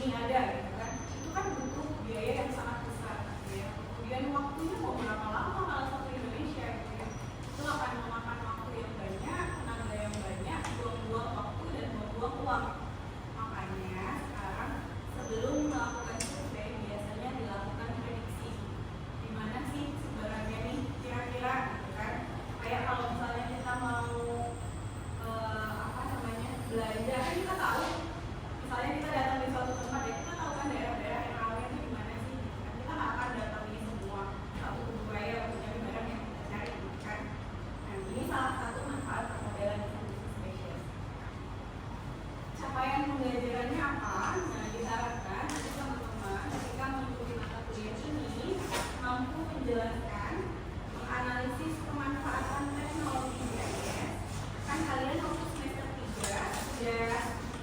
ini ada gitu kan, itu kan butuh biaya yang sangat besar gitu ya. Kemudian waktunya mau berapa lama kalau satu Indonesia gitu ya, itu akan memakan waktu yang banyak, tenaga yang banyak, buang-buang waktu dan buang-buang uang. Makanya sekarang sebelum melakukan survei biasanya dilakukan prediksi, gimana sih sebenarnya nih kira-kira gitu kan. Kayak kalau misalnya kita mau belanja, kan kita tahu misalnya kita datang di suatu tempat ya, kita tahu kan daerah-daerah yang rawan itu gimana sih gitu kan. Kita nggak akan datangi semua satu budaya untuk nyari barang yang kita cari gitu kan. Nah ini salah satu manfaat permodalan distribusi spesies. Capaian pembelajarannya apa? Nah diharapkan nanti teman-teman ketika mengikuti mata kuliah ini mampu menjelaskan, menganalisis pemanfaatan teknologi GIS. Kan kalian waktu semester 3 sudah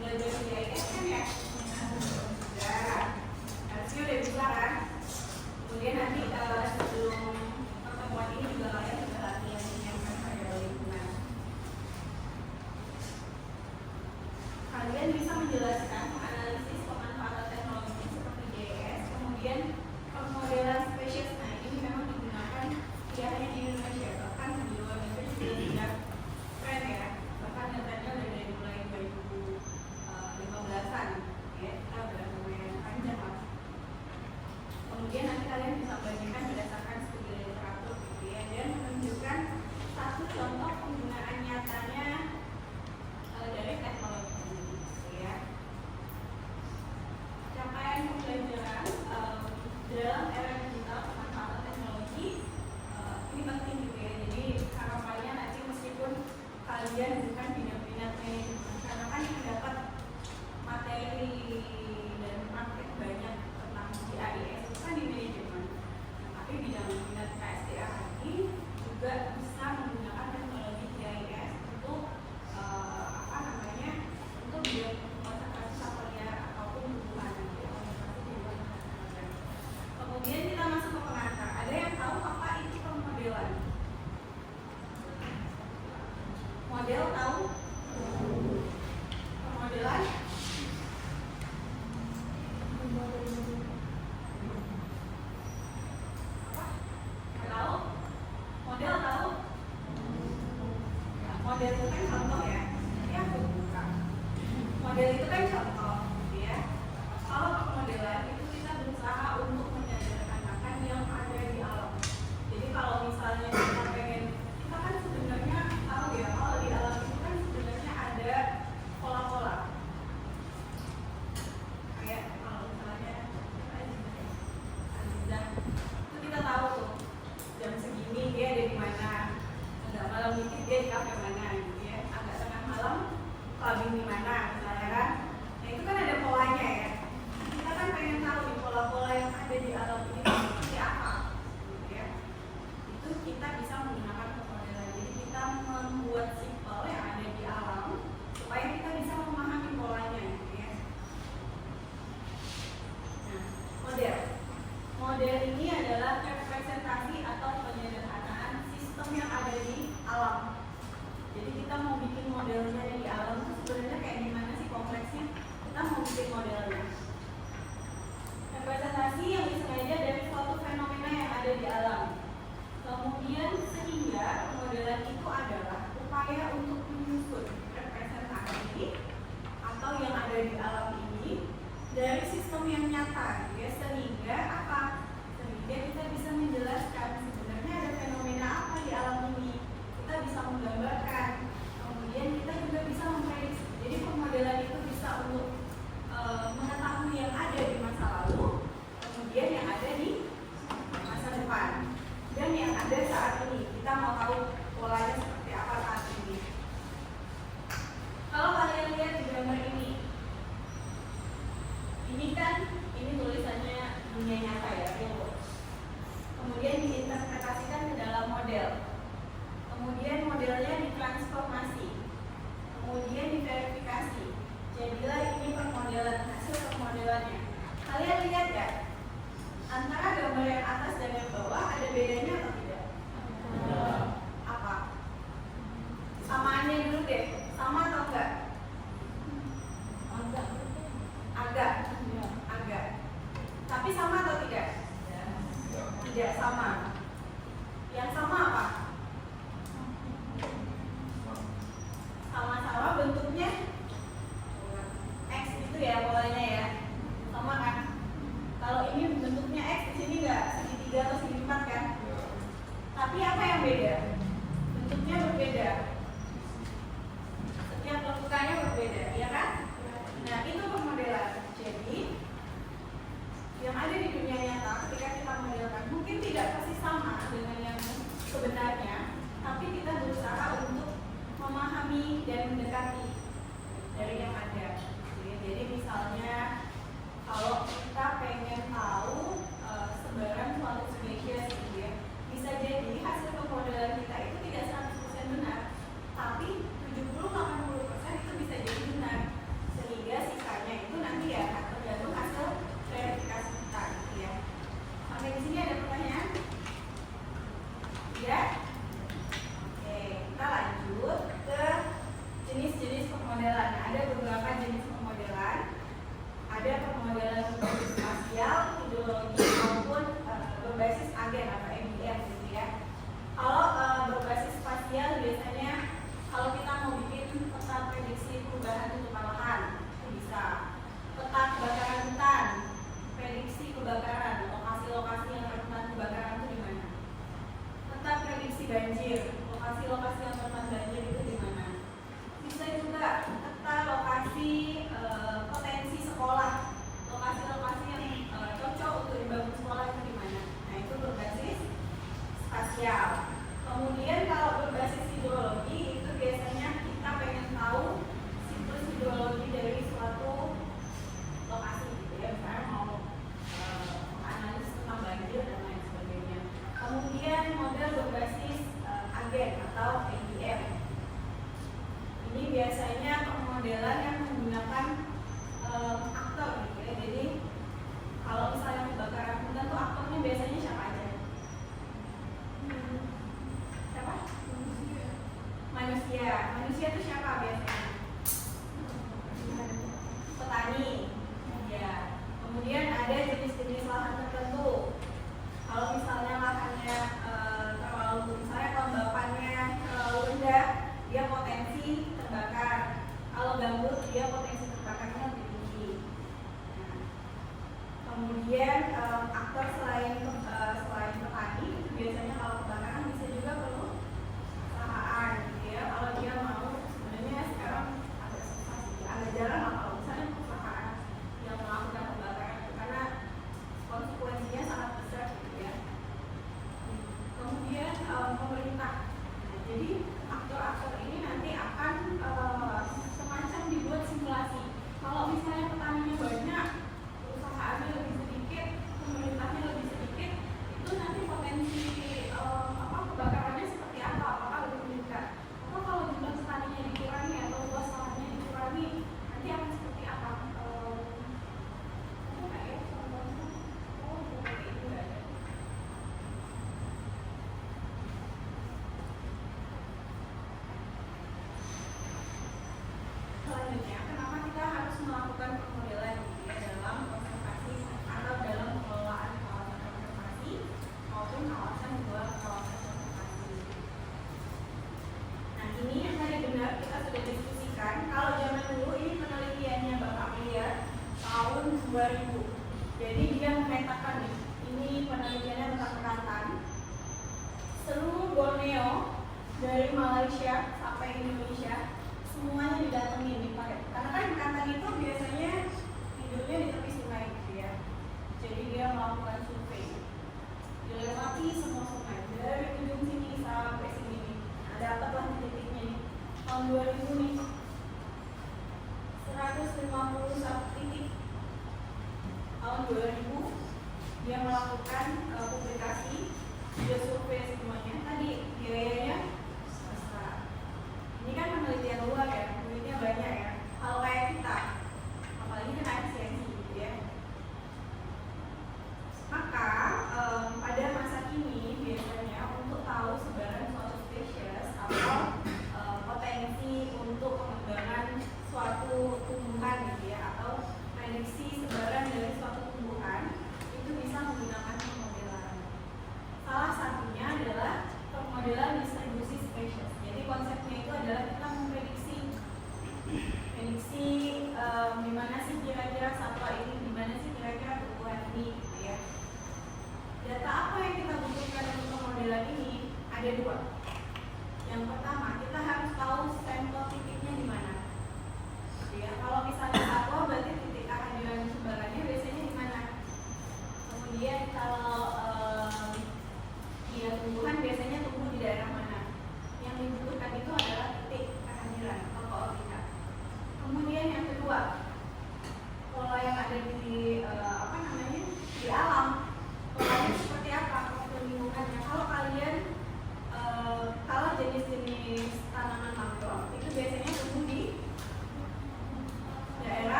belajar GIS kan ya? Sudah, harusnya udah bisa kan? Kemudian nanti sebelum pertemuan ini juga kalian sudah latihan menyiapkan variabel lingkungan. Kalian bisa menjelaskan, menganalisis pemanfaatan teknologi seperti GIS, kemudian permodalan spesies. Nah ini memang digunakan tidak hanya di Indonesia, bahkan di luar negeri juga tidak keren ya. Bahkan datanya udah dari mulai 2015-an ya, kita udah lumayan panjang lah. Kemudian nanti kalian bisa bandingkan berdasarkan studi literatur gitu ya, dan menunjukkan satu contoh penggunaan nyatanya dari teknologi ini gitu ya. Capaian pembelajaran dalam era digital pemanfaatan teknologi ini penting gitu ya. Jadi harapannya nanti meskipun kalian bukan bidang-bidang manajemen, karena kan yang dapat materi dan praktek banyak tentang GIS itu kan di manajemen. Nah, tapi bidang-bidang KSDA lagi juga bisa menggunakan teknologi GIS untuk untuk bidang konservasi satwa liar ataupun tumbuhan gitu ya. Kemudian kita masuk ke pengantar. Ada yang tahu apa itu pemodelan? Model tahu? Pemodelan? Apa? Nggak tahu? Model tahu? Nah, model itu kan contoh ya. Jadi aku buka. Model itu kan contoh, gitu ya. Kalau pemodelan itu kita berusaha untuk menyederhanakan yang ada di alam. Jadi kalau misalnya kita pengen, kita kan sebenarnya tahu ya, kalau di alam itu kan sebenarnya ada pola-pola. Kayak kalau misalnya Azizah, itu kita tahu tuh jam segini dia ada di mana, agak malam dikit dia di kafe mana gitu ya, agak tengah malam clubbing di mana misalnya kan. Nah itu kan ada polanya ya. Kita kan pengen tahu nih pola-pola yang ada di alam ini seperti apa gitu ya. Itu kita bisa menggunakan pemodelan. Jadi kita membuat simbol yang ada di alam supaya kita bisa memahami polanya gitu ya. Nah, model ini adalah representasi atau penyederhanaan sistem yang ada di alam. Jadi kita mau bikin modelnya di alam itu sebenarnya kayak gimana sih kompleksnya? Kita mau bikin modelnya. Representasi yang disengaja dari suatu fenomena yang ada di alam. Kemudian sehingga pemodelan itu adalah upaya untuk menyusun representasi atau yang ada di alam ini dari sistem yang nyata, ya, sehingga apa? Sehingga kita bisa menjelaskan sebenarnya ada fenomena apa di alam ini. Kita bisa menggambarkan, kemudian kita juga bisa memprediksi. Jadi pemodelan itu bisa untuk mengetahui yang ada di masa lalu, kemudian yang ada di masa depan, dan yang ada saat ini. Kita mau tahu polanya seperti apa saat ini. Kalau kalian lihat di gambar ini kan ini tulisannya dunia nyata ya, kemudian diinterpretasikan ke dalam model. Kemudian modelnya ditransformasi, kemudian diverifikasi. Jadilah ini permodelan, hasil permodelannya. Kalian lihat ya, antara gambar yang atas dan yang bawah ada bedanya atau tidak? Apa? Samaannya dulu deh, sama atau enggak? Agak. berbasis agen atau MDF gitu ya. Kalau berbasis spasial biasanya kalau kita mau bikin peta prediksi perubahan tutupan lahan itu bisa. Peta kebakaran hutan, prediksi kebakaran, lokasi-lokasi yang rentan kebakaran itu di mana. Peta prediksi banjir, lokasi-lokasi yang rentan banjir itu di mana. Bisa juga peta lokasi potensi sekolah, lokasi-lokasi yang cocok untuk dibangun sekolah itu di mana. Nah itu berbasis spasial. Kemudian kalau berbasis hidrologi itu biasanya kita pengen tahu siklus hidrologi dari suatu lokasi gitu ya, misalnya mau menganalisis tentang banjir dan lain sebagainya. Kemudian model berbasis agen atau AGM. Ini biasanya pemodelan yang menggunakan aktor gitu ya. Jadi kalau misalnya kebakaran hutan tuh aktornya biasanya siapa aja? Siapa? Manusia. Manusia itu siapa biasanya? Petani. Ya. Kemudian ada jenis-jenis lahan tertentu. Kalau misalnya lahannya misalnya kelembapannya terlalu rendah, dia potensi terbakar. Kalau gambut dia potensi terbakarnya lebih tinggi. Nah, kemudian aktor selain petani itu biasanya kalau kebakaran bisa juga perlu perusahaan gitu ya. Kalau dia mau sebenarnya sekarang agak jarang lah kalau misalnya perusahaan yang melakukan kebakaran karena konsekuensinya sangat besar gitu ya. Kemudian pemerintah. Nah, jadi aktor-aktor ini nanti akan semacam dibuat simulasi. Kalau misalnya petaninya banyak, perusahaannya lebih sedikit, pemerintahnya lebih sedikit, itu nanti potensi kebakarannya seperti apa? Apakah lebih meningkat? Atau kalau jumlah petaninya dikurangi atau luas lahannya dikurangi, nanti akan seperti apa? Selanjutnya, kenapa kita harus melakukan pemodelan ya, dalam konservasi atau dalam pengelolaan kawasan konservasi maupun kawasan di luar kawasan konservasi. Nah ini yang tadi benar kita sudah diskusikan. Kalau zaman dulu ini penelitiannya Bapak Miliar tahun 2000. Jadi dia memetakan nih, ini penelitiannya tentang bekantan. Seluruh Borneo dari Malaysia sampai Indonesia semuanya didatengin di Paret. Karena kan bekantan itu biasanya hidupnya di tepi sungai gitu ya. Jadi dia melakukan survei, dilewati semua sungai dari ujung sini sampai sini nih. Ada apa lah titiknya nih? Tahun 2000 nih 151 titik. Tahun 2000 dia melakukan publikasi, dia survei semuanya. Tadi biayanya besar. Ini kan penelitian luar ya, duitnya banyak ya. Kalau kayak kita, apalagi kena efisiensi gitu ya. Maka pada masa kini biasanya untuk tahu sebaran suatu spesies atau potensi untuk pengembangan suatu tumbuhan gitu ya, atau prediksi sebaran dari suatu tumbuhan itu bisa menggunakan pemodelan. Salah satunya adalah pemodelan distribusi spesies. Jadi konsepnya itu adalah kita memprediksi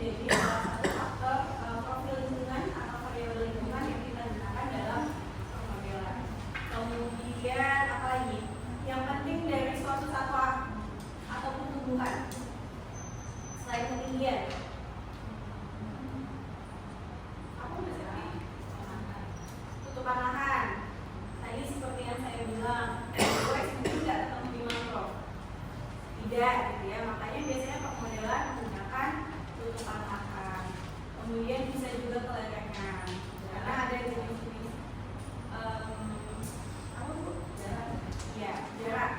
jadi salah satu faktor profil lingkungan atau variabel lingkungan yang kita gunakan dalam pemodelan. Kemudian apa lagi? Yang penting dari suatu satwa ataupun tumbuhan selain ketinggian. Tutupan lahan. Tadi seperti yang saya bilang, mungkin tidak ketemu di mangrove. Tidak, gitu ya. Makanya biasanya pemodelan menggunakan tutupan lahan. Kemudian bisa juga kelerengan, karena ada jenis-jenis apa bu? Jarak. Iya, jarak.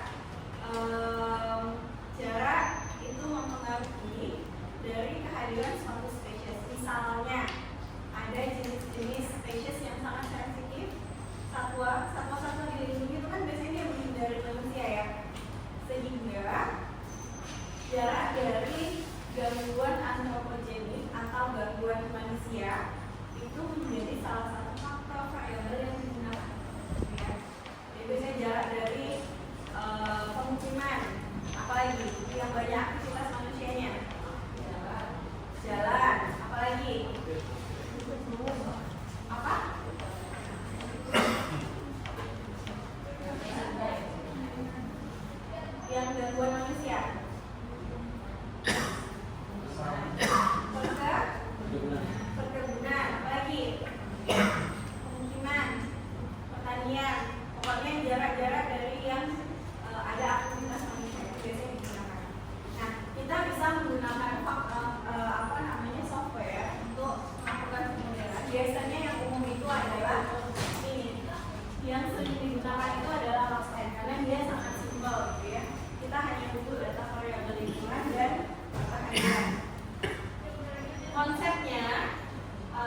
Jarak itu mempengaruhi dari kehadiran suatu spesies. Misalnya ada jenis-jenis spesies yang sangat sensitif, satwa-satwa dilindungi itu kan biasanya dia menghindari manusia ya, sehingga jarak dari gangguan antropogenik atau gangguan manusia itu menjadi salah satu faktor variabel yang digunakan ya. Jadi biasanya jarak dari pemukiman, apalagi yang banyak aktivitas manusianya, jalan, apalagi apa? Yang gangguan manusia. Perkebunan, apalagi? Pemukiman, pertanian, pokoknya jarak-jarak dari yang ada aktivitas manusia itu biasanya digunakan. Nah, kita bisa menggunakan software untuk melakukan pemodelan. Biasanya yang umum itu adalah ini. Yang sering digunakan itu adalah LogScan karena dia sangat simpel gitu ya. Kita hanya butuh data variabel lingkungan dan kehadiran. Konsepnya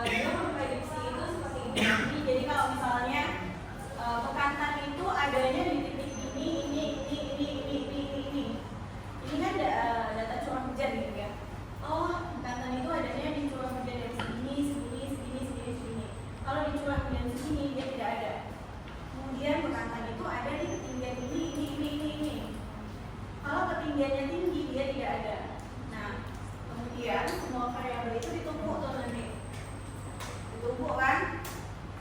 dia memprediksi itu seperti ini. Jadi kalau misalnya bekantan itu adanya di titik ini kan data curah hujan gitu ya. Oh, bekantan itu adanya di curah hujan dari segini. Kalau di curah hujan segini dia tidak ada. Kemudian bekantan itu ada di ketinggian ini. Kalau ketinggiannya tinggi dia tidak ada. Nah, kemudian semua variabel itu ditumpuk tuh nanti. Ditumpuk kan?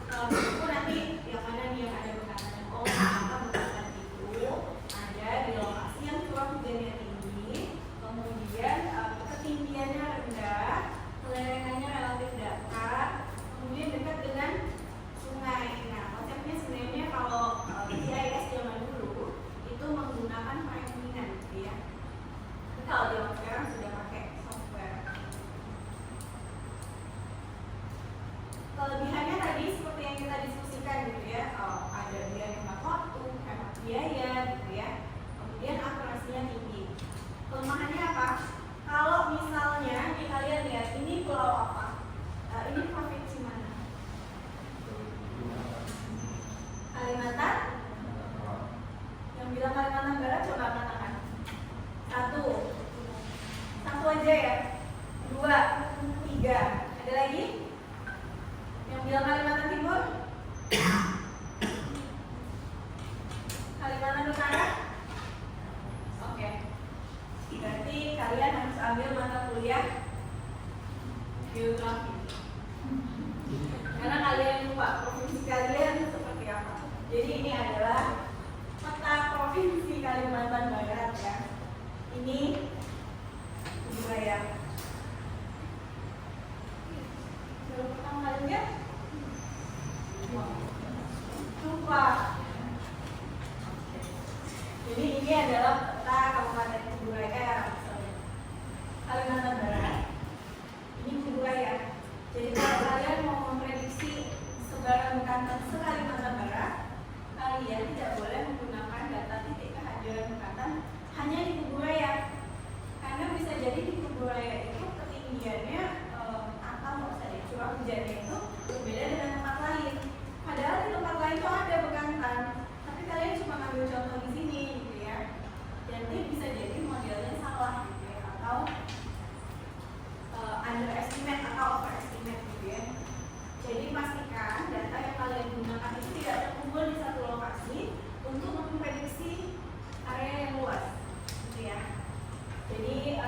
Kalau ditumpuk nanti yang mana nih yang ada bekantan. Oh, maka bekantan itu ada di lokasi yang curah hujannya tinggi. Kemudian ketinggiannya rendah, kelerengannya relatif dekat, kemudian dekat dengan sungai. Nah, konsepnya sebenarnya kalau GIS zaman dulu itu menggunakan perenginan, gitu ya. Tapi kalau zaman sekarang sudah pakai software. Kelebihannya tadi seperti yang kita diskusikan gitu ya. Ada dia hemat waktu, hemat biaya, gitu ya. Kemudian akurasinya tinggi. Kelemahannya apa? Kalau misalnya kalian lihat ini pulau apa? Ini provinsi mana? Kalimantan? Yang bilang Kalimantan Barat coba angkat tangan. Satu aja ya. 2, 3. Ada lagi? Yang bilang Kalimantan Timur? Kalimantan Utara? Oke. Berarti kalian harus ambil mata kuliah geografi. Karena kalian lupa provinsi kalian seperti apa. Jadi ini adalah peta provinsi Kalimantan Barat ya. Ini wilayah. Baru pertama kali lihat? Lupa. Jadi ini adalah peta Kabupaten Kuburaya, Kalimantan Barat. Ini Kuburaya. Jadi kalau kalian mau memprediksi sebaran bekantan se-Kalimantan Barat, kalian tidak boleh menggunakan data titik kehadiran bekantan hanya di Kuburaya. Karena bisa jadi di Kuburaya itu ketinggiannya atau curah hujannya itu berbeda dengan tempat lain. Padahal di tempat lain itu ada bekantan, tapi kalian cuma ngambil contoh di sini gitu ya. Jadi bisa jadi modelnya salah gitu ya, atau underestimate atau overestimate gitu ya. Jadi pastikan data yang kalian gunakan itu tidak terkumpul di satu lokasi untuk memprediksi area yang luas gitu ya. Jadi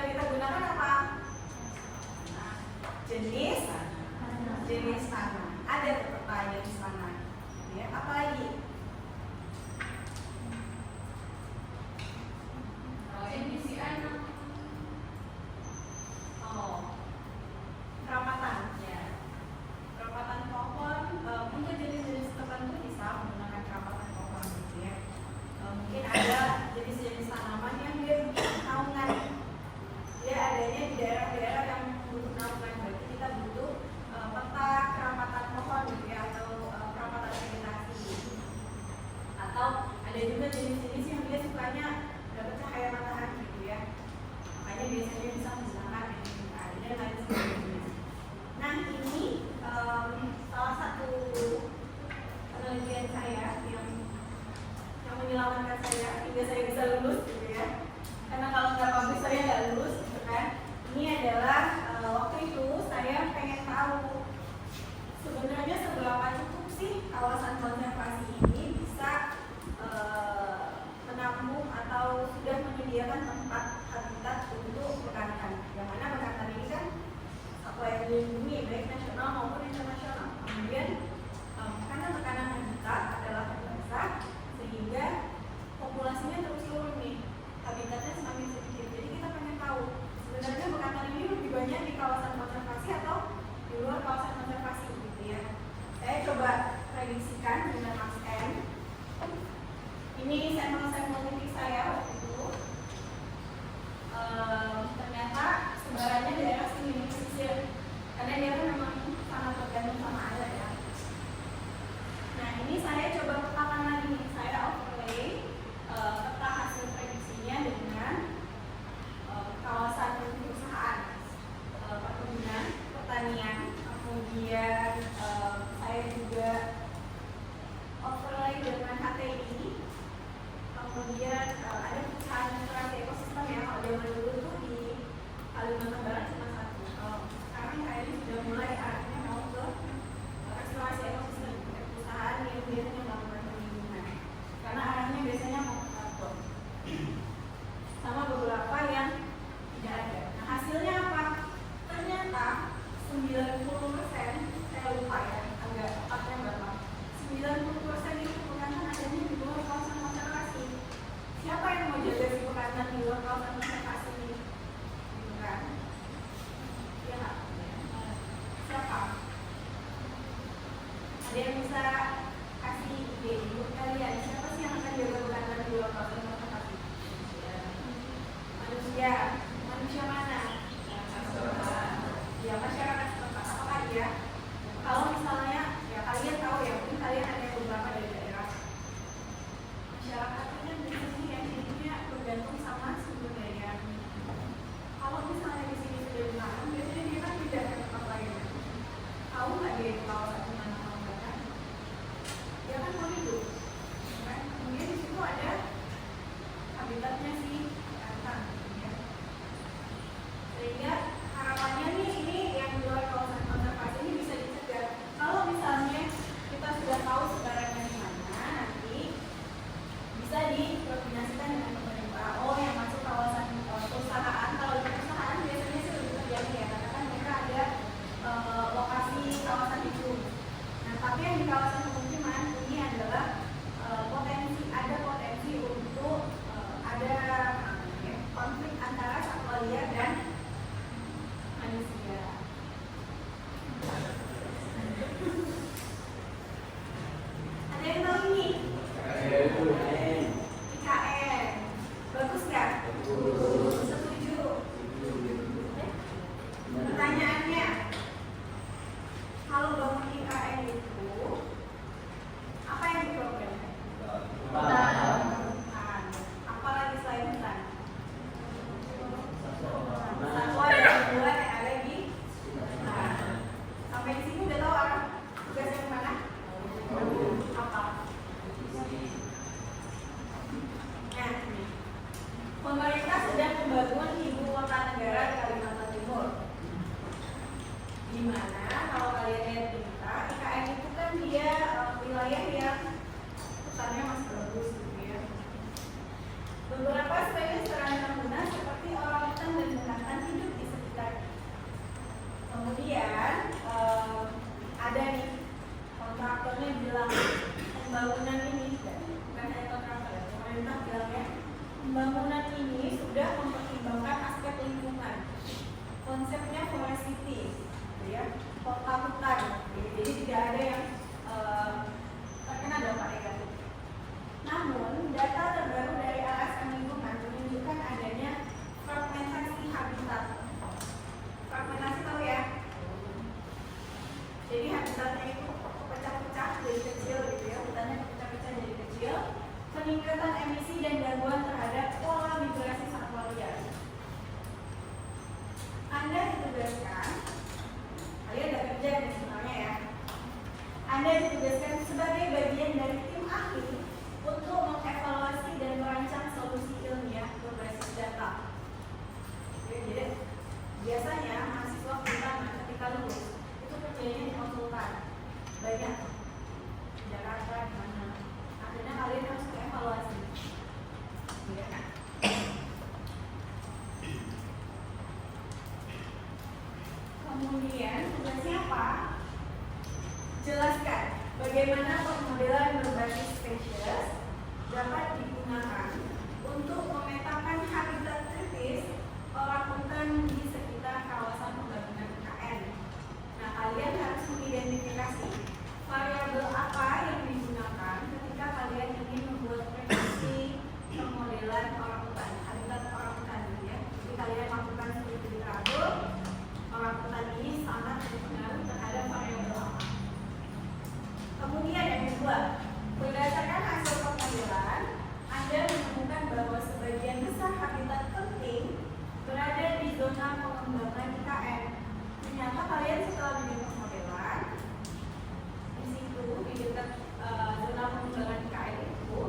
yang kita gunakan apa? Nah, jenis tanah. Ada peta jenis tanah. Ya, apa lagi? Perawatan. Ya. Perawatan pohon untuk jenis-jenis tertentu bisa menggunakan perawatan pohon gitu ya. Mungkin ada jenis-jenis tanaman yang dia butuh naungan. Dia adanya di daerah-daerah yang butuh naungan. Berarti kita butuh peta keramatan pohon gitu ya, atau perawatan vegetasi. Atau ada juga jenis-jenis yang dia sukanya dapat cahaya matahari gitu ya. Makanya biasanya bisa menggunakan ini dan lain sebagainya. Nah, ini salah satu penelitian saya yang menyelamatkan saya hingga saya bisa lulus gitu ya. Karena kalau nggak publish saya nggak lulus gitu kan. Ini adalah waktu itu saya pengen tahu sebenarnya seberapa cukup sih kawasan konservasi ini bisa menampung atau sudah menyediakan tempat habitat untuk bekantan. Yang mana bekantan ini kan satwa yang dilindungi baik nasional maupun internasional. Kemudian karena tekanan habitat adalah terbesar sehingga populasinya terus turun nih, habitatnya semakin sedikit. Jadi kita pengen tahu sebenarnya bekantan ini lebih banyak di kawasan konservasi atau di luar kawasan konservasi gitu ya. Saya coba prediksikan dengan Mas M. Ini sampel-sampel titik saya waktu itu. Ternyata sebarannya di daerah sini pesisir, karena dia kan memang sangat tergantung sama air ya. Nah, ini saya coba petakan lagi nih. Saya overlay peta hasil prediksinya dengan kawasan perusahaan, perkebunan, pertanian, kemudian saya juga overlay dengan HTI, kemudian ada biasanya mahasiswa pertama ketika lulus itu kerjanya di konsultan banyak di Jakarta di mana, akhirnya kalian harus evaluasi, ya kan? Kemudian tugasnya apa? Jelaskan bagaimana pemodelan berbasis spesies dapat digunakan untuk memetakan habitat kritis orangutan di sekitar kawasan pembangunan IKN. Nah, kalian harus mengidentifikasi variabel apa yang digunakan ketika kalian ingin membuat prediksi pemodelan orangutan, habitat orangutan, ya. Jadi kalian lakukan studi tabel orangutan ini sangat berpengaruh terhadap variabel apa. Kemudian yang kedua, berdasarkan hasil pemodelan, Anda menemukan bahwa sebagian besar habitat penting berada di zona pengembangan IKN. Ternyata kalian setelah bikin pemodelan, di situ di dekat zona pengembangan IKN itu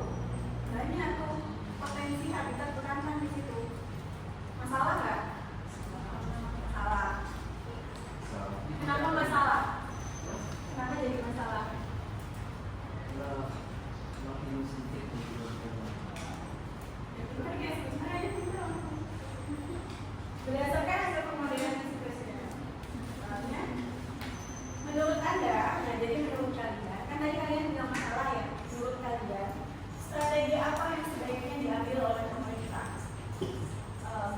banyak tuh potensi habitat bekantan di situ. Masalah nggak? Masalah. Kenapa masalah? Kenapa jadi masalah? Berdasarkan hasil pemodelan presiden, menurut Anda, nah jadi menurut kalian, kan tadi kalian bilang masalah ya, menurut kalian, strategi apa yang sebaiknya diambil oleh pemerintah?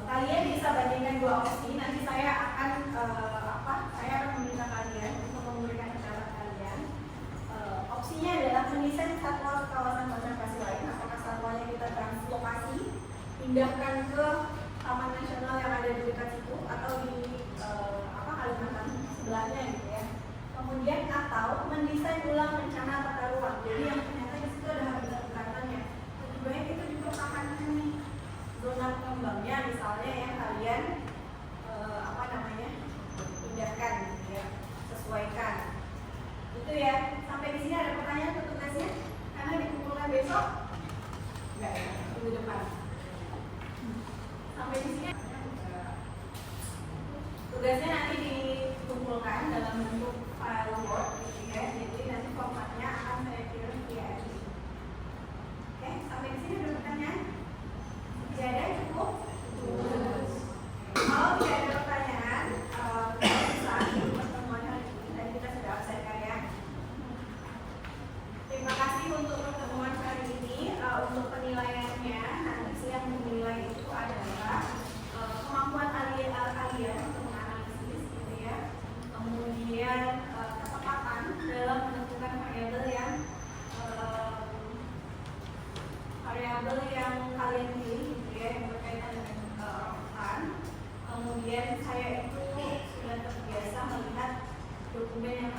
Kalian bisa bandingkan dua opsi. Nanti saya akan saya akan meminta kalian untuk memberikan pendapat kalian. Opsinya adalah mendesain satwa kawasan konservasi lain. Apakah satwanya kita translokasi, pindahkan ke taman nasional yang ada di dekat situ atau di Kalimantan sebelahnya gitu ya. Kemudian atau mendesain ulang rencana tata ruang. Jadi yang ternyata di situ ada habitat bekantannya. Lebih baik itu dipertahankan nih zona pengembangnya, misalnya yang kalian pindahkan gitu ya, sesuaikan. Itu ya. Sampai di sini ada pertanyaan untuk tugasnya? Karena dikumpulkan besok? Enggak ya, minggu depan. Sampai di sini tugasnya nanti dikumpulkan dalam bentuk file Word gitu ya. Jadi nanti formatnya akan saya kirim via email. Oke, sampai di sini ada pertanyaan? Tidak ada, cukup? Kalau tidak ada pertanyaan, kita bisa akhiri pertemuan hari ini dan kita sudah absenkan ya. Terima kasih untuk pertemuan hari ini. Untuk penilaiannya, nanti yang menilai itu adalah kemampuan kalian untuk menganalisis gitu ya. Kemudian ketepatan dalam menentukan variabel yang kalian pilih gitu ya, yang berkaitan dengan orangutan. Kemudian saya itu sudah terbiasa melihat dokumen yang